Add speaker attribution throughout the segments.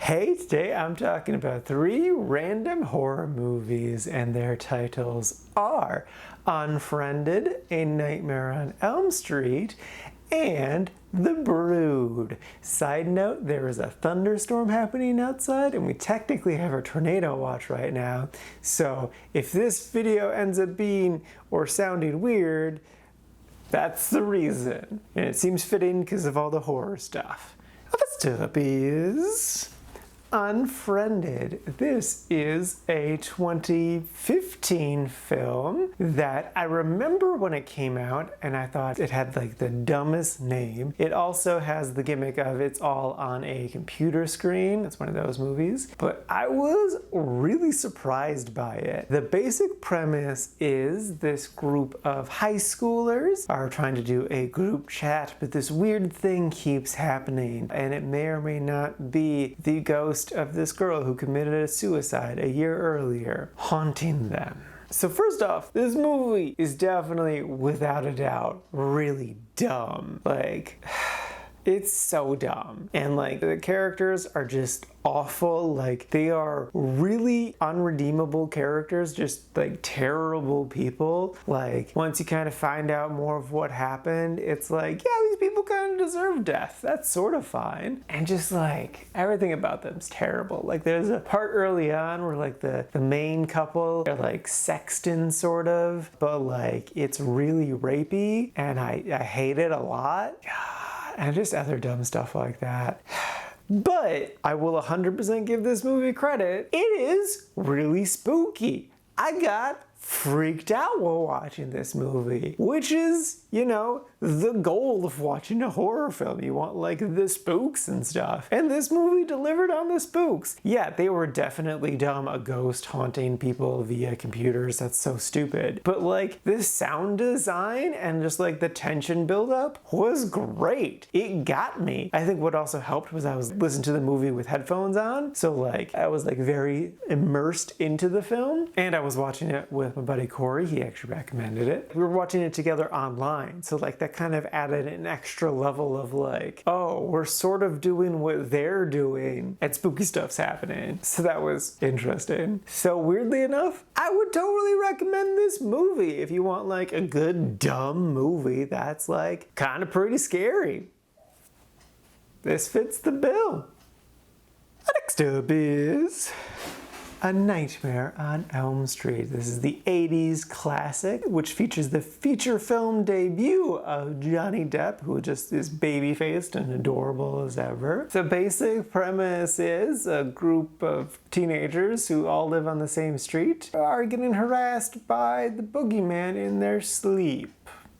Speaker 1: Hey, today I'm talking about 3 random horror movies, and their titles are Unfriended, A Nightmare on Elm Street, and The Brood. Side note, there is a thunderstorm happening outside, and we technically have a tornado watch right now. So if this video ends up being or sounding weird, that's the reason. And it seems fitting because of all the horror stuff. First up is Unfriended. This is a 2015 film that I remember when it came out, and I thought it had like the dumbest name. It also has the gimmick of it's all on a computer screen. It's one of those movies, but I was really surprised by it. The basic premise is this group of high schoolers are trying to do a group chat, but this weird thing keeps happening, and it may or may not be the ghost of this girl who committed a suicide a year earlier, haunting them. So first off, this movie is definitely, without a doubt, really dumb. Like, it's so dumb. And like, the characters are just awful. Like, they are really unredeemable characters, just like terrible people. Like, once you kind of find out more of what happened, it's like, yeah, these people kind of deserve death. That's sort of fine. And just like, everything about them's terrible. Like, there's a part early on where like the main couple, they're like sexting sort of, but like, it's really rapey, and I hate it a lot. And just other dumb stuff like that. But I will 100% give this movie credit. It is really spooky. I got freaked out while watching this movie, which is, you know, the goal of watching a horror film. You want like the spooks and stuff. And this movie delivered on the spooks. Yeah, they were definitely dumb. A ghost haunting people via computers. That's so stupid. But like, the sound design and just like the tension buildup was great. It got me. I think what also helped was I was listening to the movie with headphones on. So like, I was like very immersed into the film. And I was watching it with my buddy Corey. He actually recommended it. We were watching it together online. So like, that kind of added an extra level of like, oh, we're sort of doing what they're doing and spooky stuff's happening. So that was interesting. So weirdly enough, I would totally recommend this movie if you want like a good dumb movie that's like kind of pretty scary. This fits the bill. Next up is A Nightmare on Elm Street. This is the 80s classic, which features the feature film debut of Johnny Depp, who just is baby-faced and adorable as ever. The basic premise is a group of teenagers who all live on the same street are getting harassed by the boogeyman in their sleep.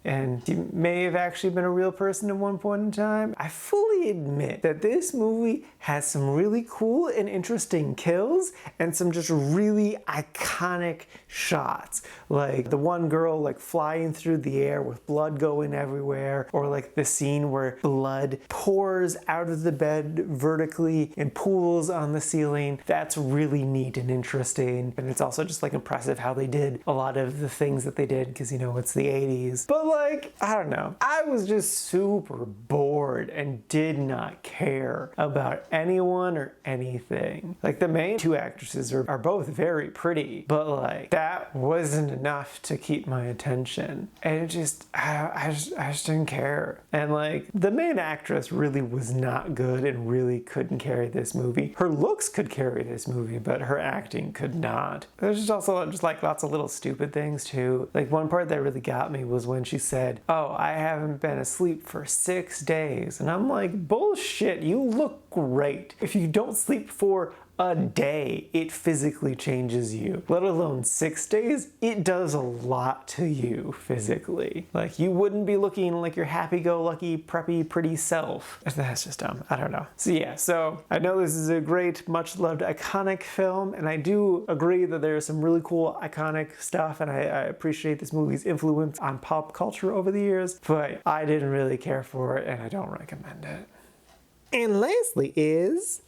Speaker 1: And he may have actually been a real person at one point in time. I fully admit that this movie has some really cool and interesting kills and some just really iconic shots. Like the one girl like flying through the air with blood going everywhere, or like the scene where blood pours out of the bed vertically and pools on the ceiling. That's really neat and interesting. And it's also just like impressive how they did a lot of the things that they did, because you know, it's the 80s. But like, I don't know. I was just super bored and did not care about anyone or anything. Like, the main 2 actresses are both very pretty, but like, that wasn't enough to keep my attention. And it just, I just didn't care. And like, the main actress really was not good and really couldn't carry this movie. Her looks could carry this movie, but her acting could not. There's just also just like lots of little stupid things too. Like, one part that really got me was when she said, "Oh, I haven't been asleep for 6 days." And I'm like, bullshit, you look great. If you don't sleep for a day, it physically changes you. Let alone 6 days, it does a lot to you physically. Like, you wouldn't be looking like your happy-go-lucky, preppy, pretty self. That's just dumb. I don't know. So yeah, so I know this is a great, much-loved, iconic film, and I do agree that there's some really cool, iconic stuff, and I appreciate this movie's influence on pop culture over the years, but I didn't really care for it, and I don't recommend it. And lastly is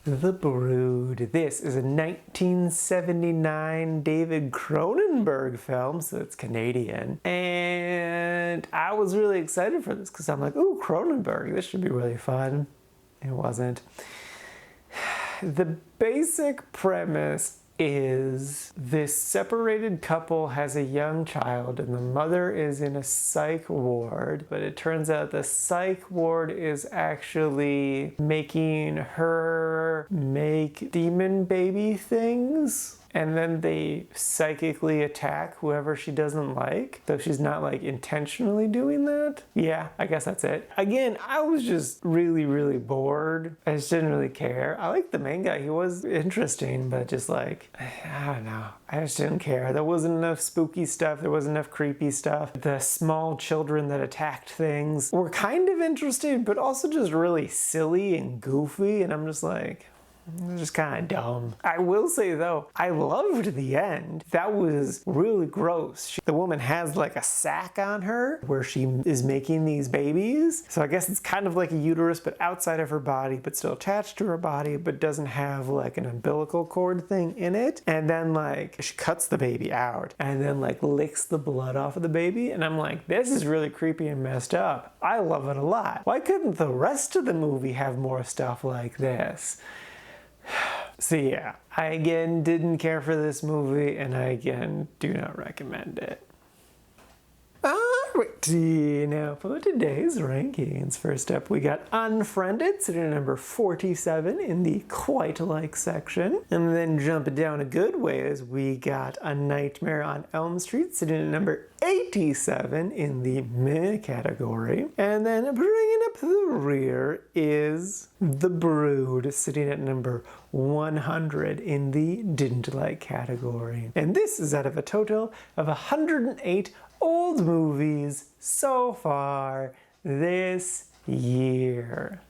Speaker 1: The Brood. This is a 1979 David Cronenberg film, so it's Canadian. And I was really excited for this because I'm like, ooh, Cronenberg, this should be really fun. It wasn't. The basic premise is this separated couple has a young child and the mother is in a psych ward, but it turns out the psych ward is actually making her make demon baby things. And then they psychically attack whoever she doesn't like, though she's not like intentionally doing that. Yeah, I guess that's it. Again, I was just really bored. I just didn't really care. I liked the main guy. He was interesting, but just like, I don't know. I just didn't care. There wasn't enough spooky stuff. There wasn't enough creepy stuff. The small children that attacked things were kind of interesting, but also just really silly and goofy. And I'm just like, it's just kind of dumb. I will say though, I loved the end. That was really gross. The woman has like a sack on her where she is making these babies. So I guess it's kind of like a uterus, but outside of her body, but still attached to her body, but doesn't have like an umbilical cord thing in it. And then like she cuts the baby out and then like licks the blood off of the baby. And I'm like, this is really creepy and messed up. I love it a lot. Why couldn't the rest of the movie have more stuff like this? So yeah, I again didn't care for this movie and I again do not recommend it. Alrighty, now for today's rankings. First up, we got Unfriended, sitting at number 47 in the quite like section. And then jumping down a good ways, we got A Nightmare on Elm Street, sitting at number 87 in the meh category. And then bringing up the rear is The Brood, sitting at number 100 in the didn't like category. And this is out of a total of 108 old movies so far this year.